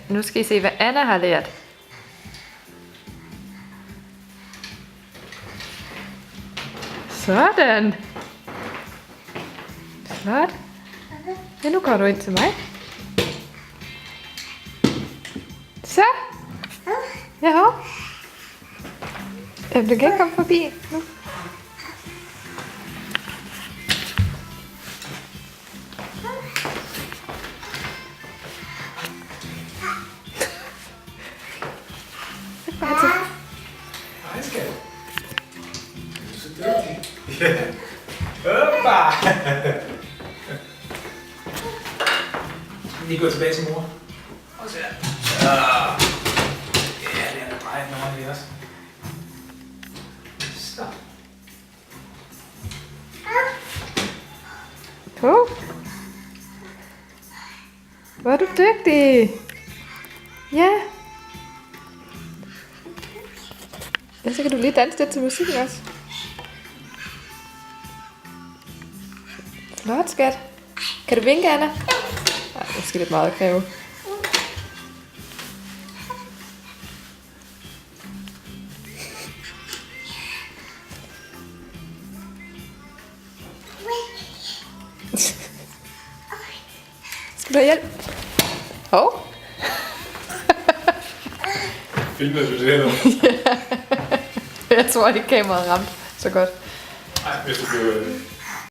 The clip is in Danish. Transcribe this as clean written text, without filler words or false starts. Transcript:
Nu skal I se, hvad Anna har lært. Sådan. Flot. Ja, nu går du ind til mig. Så. Ja. Du kan ikke komme forbi nu. Hej skat. Du er så dygtig. Ja. Hoppa! Lige gå tilbage til mor. Og så her. Ja, det er da meget ordentligt også. Stop. Hvor er du dygtig. Ja. Ja, så kan du lige danse lidt til musikken også. Flot, skat. Kan du vinke, Anna? Nej, det skal lidt meget kræve. Skal du have hjælp? Hov. Filmer du det her nu? Jeg tror ikke kameraet ramte så godt. Nej, hvis du blev